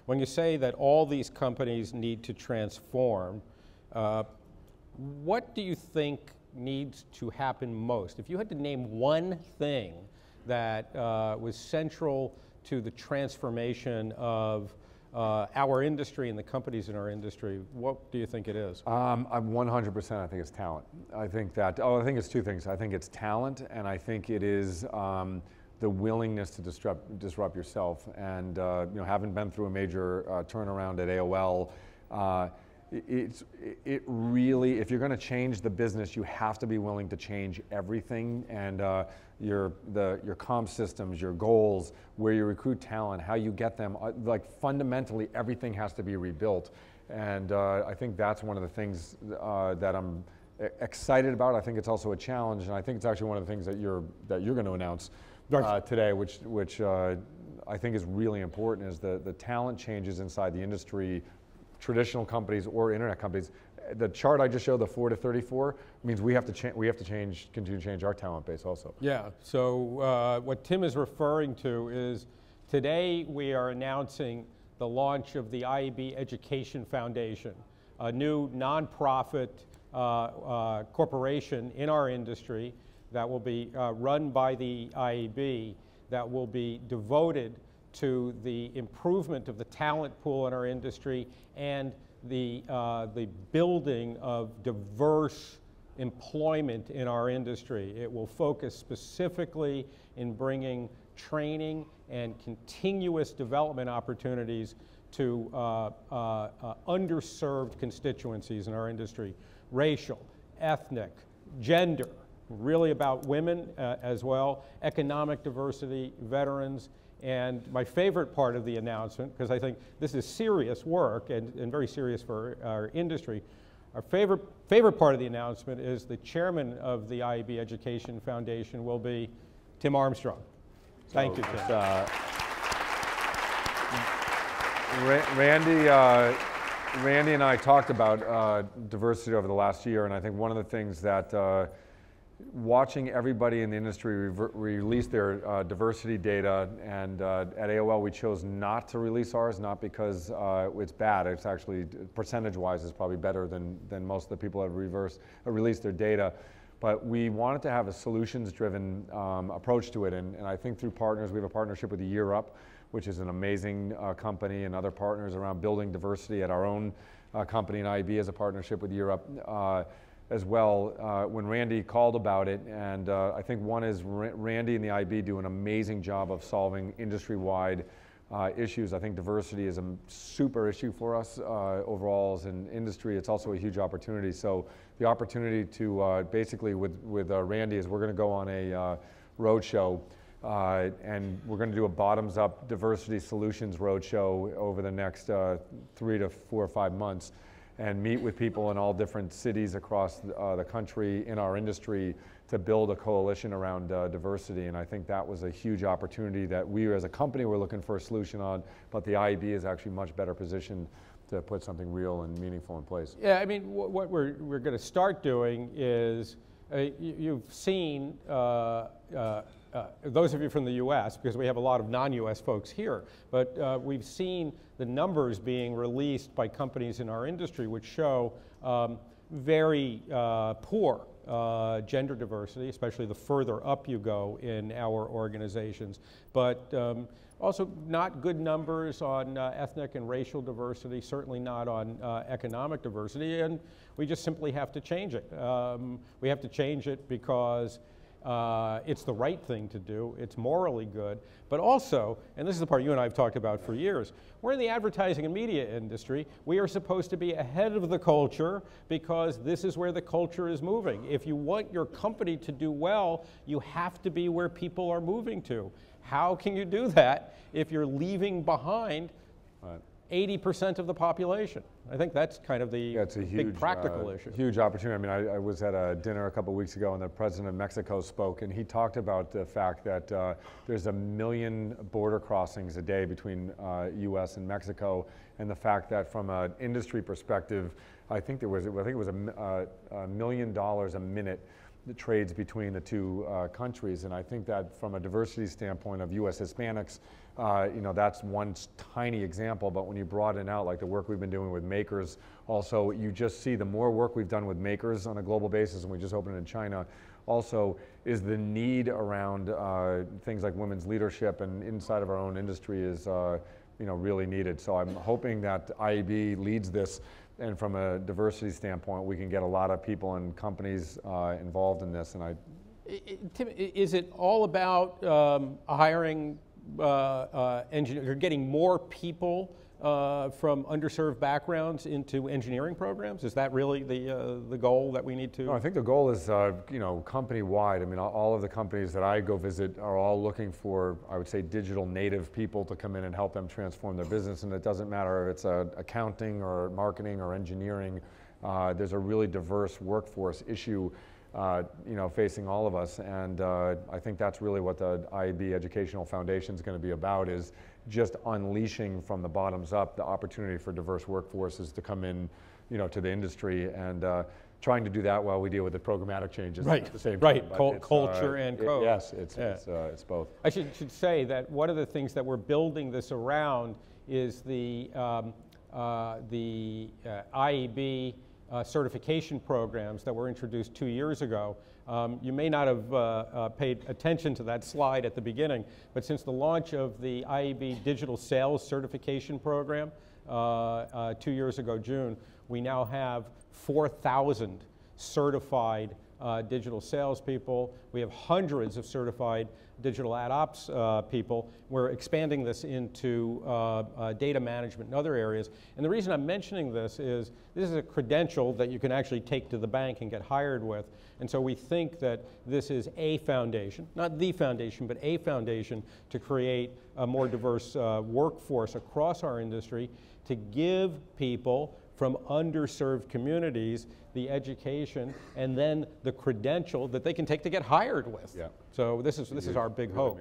when you say that all these companies need to transform, what do you think needs to happen most? If you had to name one thing that was central to the transformation of our industry and the companies in our industry, what do you think it is? I'm 100%, I think it's talent. I think that, I think it's two things. I think it's talent, and I think it is the willingness to disrupt yourself. And you know, having been through a major turnaround at AOL, it really, if you're going to change the business, you have to be willing to change everything, and your comm systems, your goals, where you recruit talent, how you get them, like fundamentally everything has to be rebuilt. And I think that's one of the things that I'm excited about. I think it's also a challenge, and I think it's actually one of the things that you're going to announce today, which I think is really important, is the talent changes inside the industry. Traditional companies or internet companies, the chart I just showed, the 4 to 34, means we have to continue to change our talent base also. Yeah. So what Tim is referring to is today we are announcing the launch of the IAB Education Foundation, a new nonprofit corporation in our industry that will be run by the IAB, that will be devoted to the improvement of the talent pool in our industry and the building of diverse employment in our industry. It will focus specifically in bringing training and continuous development opportunities to underserved constituencies in our industry: racial, ethnic, gender, really about women as well, economic diversity, veterans. And my favorite part of the announcement, because I think this is serious work and very serious for our industry, our favorite part of the announcement is the chairman of the IAB Education Foundation will be Tim Armstrong. Thank you, Tim. Randy and I talked about diversity over the last year, and I think one of the things that watching everybody in the industry release their diversity data, and at AOL we chose not to release ours, not because it's bad. It's actually, percentage-wise, is probably better than most of the people that have released their data. But we wanted to have a solutions-driven approach to it, and I think through partners, we have a partnership with the Year Up, which is an amazing company, and other partners around building diversity at our own company, and IAB has a partnership with Year Up as well. When Randy called about it, and I think one is Randy and the IAB do an amazing job of solving industry-wide issues. I think diversity is a super issue for us overall as an industry. It's also a huge opportunity. So the opportunity to basically with Randy is we're going to go on a roadshow, and we're going to do a bottoms-up diversity solutions roadshow over the next 3 to 4 or 5 months, and meet with people in all different cities across the country in our industry to build a coalition around diversity. And I think that was a huge opportunity that we as a company were looking for a solution on, but the IAB is actually much better positioned to put something real and meaningful in place. Yeah, I mean, what we're going to start doing is, you've seen, those of you from the US, because we have a lot of non-US folks here, but we've seen the numbers being released by companies in our industry which show very poor gender diversity, especially the further up you go in our organizations, but also not good numbers on ethnic and racial diversity, certainly not on economic diversity, and we just simply have to change it. We have to change it because it's the right thing to do, it's morally good, but also, and this is the part you and I have talked about for years, we're in the advertising and media industry. We are supposed to be ahead of the culture because this is where the culture is moving. If you want your company to do well, you have to be where people are moving to. How can you do that if you're leaving behind 80% of the population? I think that's kind of the big practical issue. Huge opportunity. I mean, I was at a dinner a couple of weeks ago, and the president of Mexico spoke, and he talked about the fact that there's 1 million border crossings a day between U.S. and Mexico, and the fact that from an industry perspective, I think it was $1 million a minute that trades between the two countries. And I think that from a diversity standpoint of U.S. Hispanics, You know, that's one tiny example, but when you broaden out, like the work we've been doing with makers, also you just see the more work we've done with makers on a global basis, and we just opened in China, also is the need around things like women's leadership and inside of our own industry is you know, really needed. So I'm hoping that IAB leads this, and from a diversity standpoint, we can get a lot of people and companies involved in this. And Tim, is it all about hiring engineers, or getting more people from underserved backgrounds into engineering programs? Is that really the goal that we need to? No, I think the goal is, you know, company-wide. I mean, all of the companies that I go visit are all looking for, I would say, digital native people to come in and help them transform their business. And it doesn't matter if it's accounting or marketing or engineering. There's a really diverse workforce issue, you know, facing all of us. And I think that's really what the IAB Educational Foundation is going to be about, is just unleashing from the bottoms up the opportunity for diverse workforces to come in, you know, to the industry, and trying to do that while we deal with the programmatic changes at the same time. Right, culture and code. Yes, it's both. I should say that one of the things that we're building this around is the IAB certification programs that were introduced 2 years ago. You may not have paid attention to that slide at the beginning, but since the launch of the IAB Digital Sales Certification Program 2 years ago, June, we now have 4,000 certified digital salespeople. We have hundreds of certified digital ad ops people. We're expanding this into data management and other areas. And the reason I'm mentioning this is a credential that you can actually take to the bank and get hired with. And so we think that this is a foundation, not the foundation, but a foundation to create a more diverse workforce across our industry, to give people from underserved communities the education and then the credential that they can take to get hired with. Yeah. So this is our big hope.